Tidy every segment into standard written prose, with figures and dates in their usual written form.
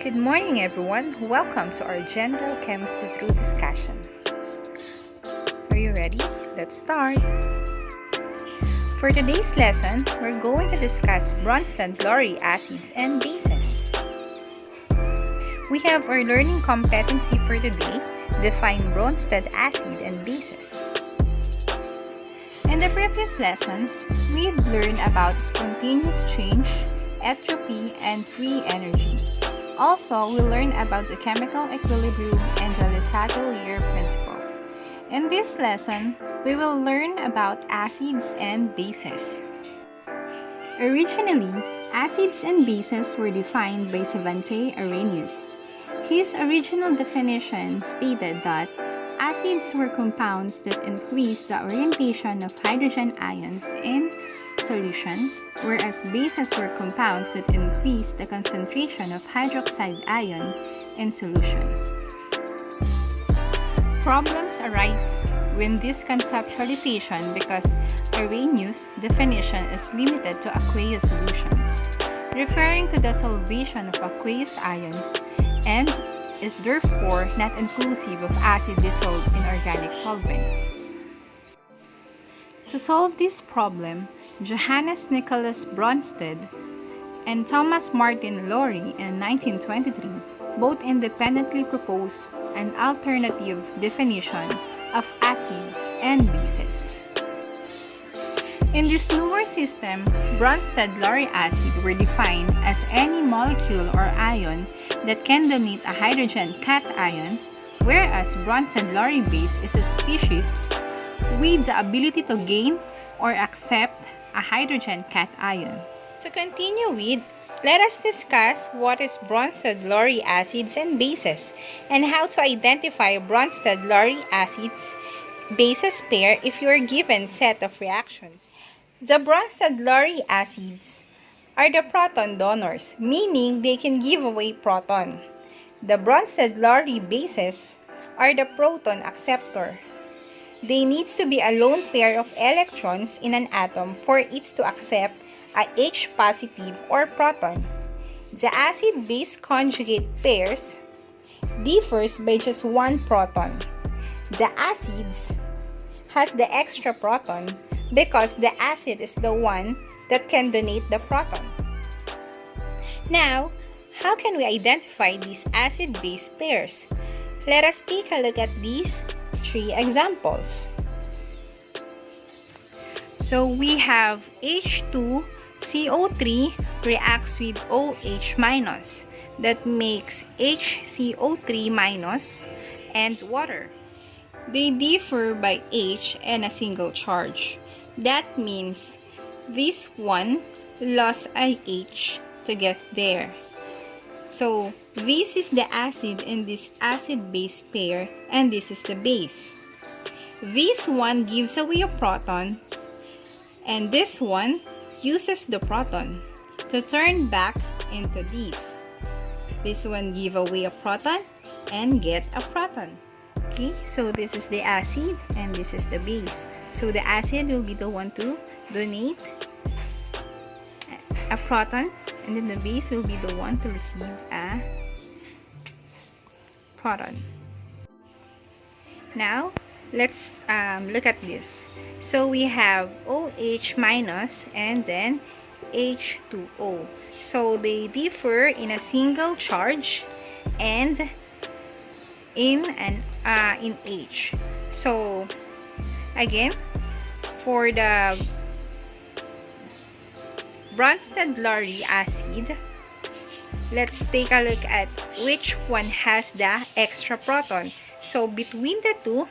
Good morning, everyone. Welcome to our General Chemistry Through discussion. Are you ready? Let's start. For today's lesson, we're going to discuss Bronsted Lowry acids and bases. We have our learning competency for today, define Bronsted acid and bases. In the previous lessons, we've learned about spontaneous change, entropy, and free energy. Also, we'll learn about the chemical equilibrium and the Lissattle-Lear principle. In this lesson, we will learn about acids and bases. Originally, acids and bases were defined by Svante Arrhenius. His original definition stated that acids were compounds that increase the orientation of hydrogen ions in solution, whereas bases were compounds that increase the concentration of hydroxide ion in solution. Problems arise when this conceptualization because Arrhenius' definition is limited to aqueous solutions, referring to the solvation of aqueous ions, and is therefore not inclusive of acid dissolved in organic solvents. To solve this problem, Johannes Nicholas Bronsted and Thomas Martin Lowry in 1923 both independently proposed an alternative definition of acids and bases. In this newer system, Bronsted Lowry acid were defined as any molecule or ion that can donate a hydrogen cation, whereas Bronsted Lowry base is a species with the ability to gain or accept a hydrogen cation. To continue with, let us discuss what is Bronsted Lowry acids and bases and how to identify Bronsted Lowry acids bases pair if you are given set of reactions. The Bronsted Lowry acids are the proton donors, meaning they can give away proton. The Bronsted Lowry bases are the proton acceptor. They need to be a lone pair of electrons in an atom for it to accept a H positive or proton. The acid-base conjugate pairs differs by just one proton. The acids has the extra proton because the acid is the one that can donate the proton. Now, how can we identify these acid-base pairs? Let us take a look at these three examples. So we have H2CO3 reacts with OH minus. That makes HCO3 minus and water. They differ by H and a single charge. That means this one lost a H to get there. So, this is the acid in this acid-base pair, and this is the base. This one gives away a proton, and this one uses the proton to turn back into this. This one gives away a proton and get a proton. Okay, so this is the acid, and this is the base. So, the acid will be the one to donate a proton, and then the base will be the one to receive a proton. Now, let's look at this. So, we have OH minus and then H2O. So, they differ in a single charge and in H. So, again, for the Bronsted Lowry acid, let's take a look at which one has the extra proton. So, between the two,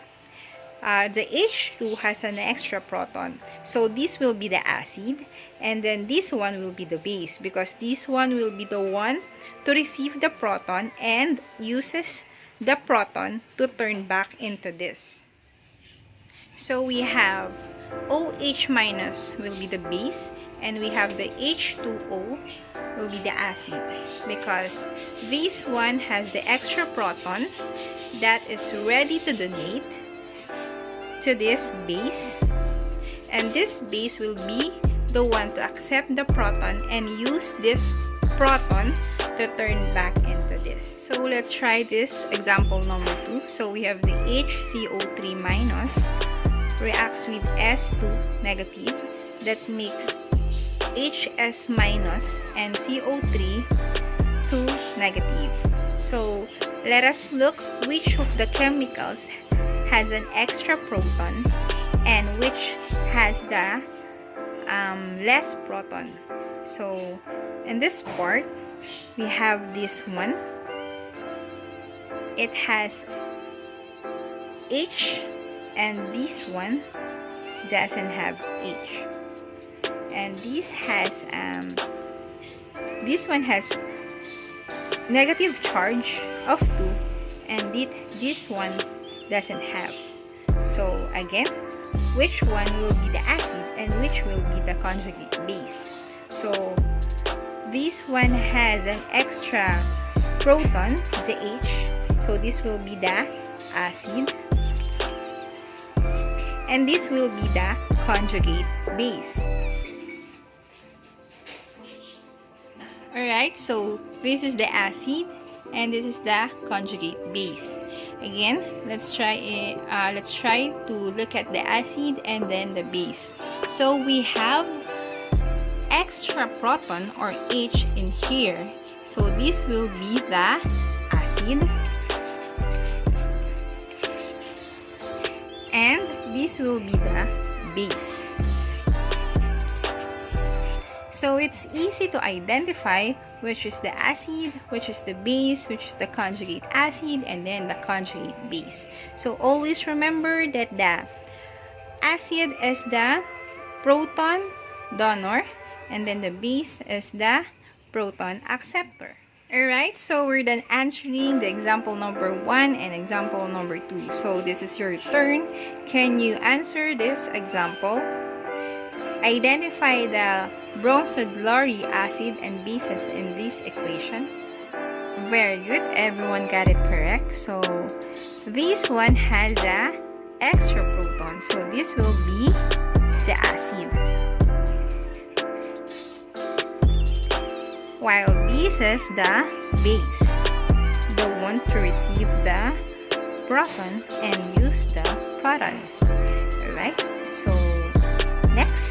the H2 has an extra proton. So, this will be the acid, and then this one will be the base because this one will be the one to receive the proton and uses the proton to turn back into this. So, we have OH minus will be the base, and we have the H2O will be the acid because this one has the extra proton that is ready to donate to this base, and this base will be the one to accept the proton and use this proton to turn back into this. So let's try this example number 2. So we have the HCO3 minus reacts with S2 negative that makes HS minus and CO3 2 negative. So let us look which of the chemicals has an extra proton and which has the less proton. So in this part, we have this one. It has H, and this one doesn't have H. And this one has negative charge of 2, and this one doesn't have. So again, which one will be the acid and which will be the conjugate base? So this one has an extra proton, the H, so this will be the acid, and this will be the conjugate base. Alright, so this is the acid and this is the conjugate base. Again, let's try to look at the acid and then the base. So we have extra proton or H in here. So this will be the acid and this will be the base. So it's easy to identify which is the acid, which is the base, which is the conjugate acid, and then the conjugate base. So always remember that the acid is the proton donor, and then the base is the proton acceptor. Alright, so we're done answering the example number 1 and example number 2. So this is your turn. Can you answer this example? Identify the Bronsted Lowry acid and bases in this equation. Very good, everyone got it correct. So this one has the extra proton, so this will be the acid, while this is the base, the one to receive the proton and use the proton. Alright, so next,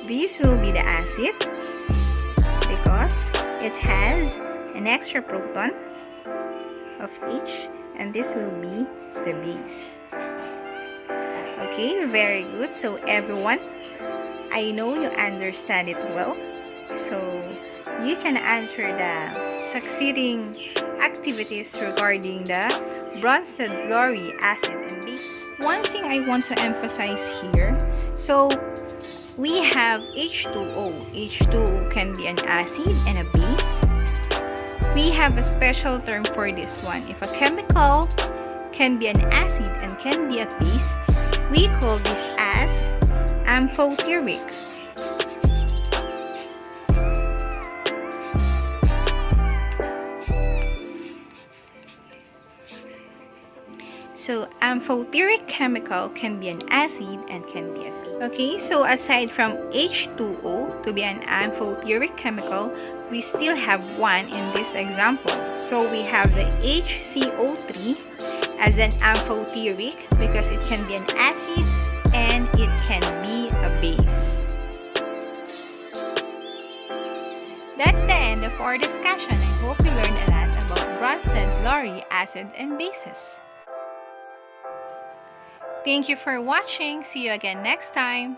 this will be the acid because it has an extra proton of H, and this will be the base. Okay, very good. So everyone, I know you understand it well. So you can answer the succeeding activities regarding the Bronsted Lowry acid and base. One thing I want to emphasize here, so we have H2O. H2O can be an acid and a base. We have a special term for this one. If a chemical can be an acid and can be a base, we call this as amphoteric. So amphoteric chemical can be an acid and can be a base. Okay, so aside from H2O to be an amphoteric chemical, we still have one in this example. So we have the HCO3 as an amphoteric because it can be an acid and it can be a base. That's the end of our discussion. I hope you learned a lot about Bronsted Lowry acid and bases. Thank you for watching. See you again next time.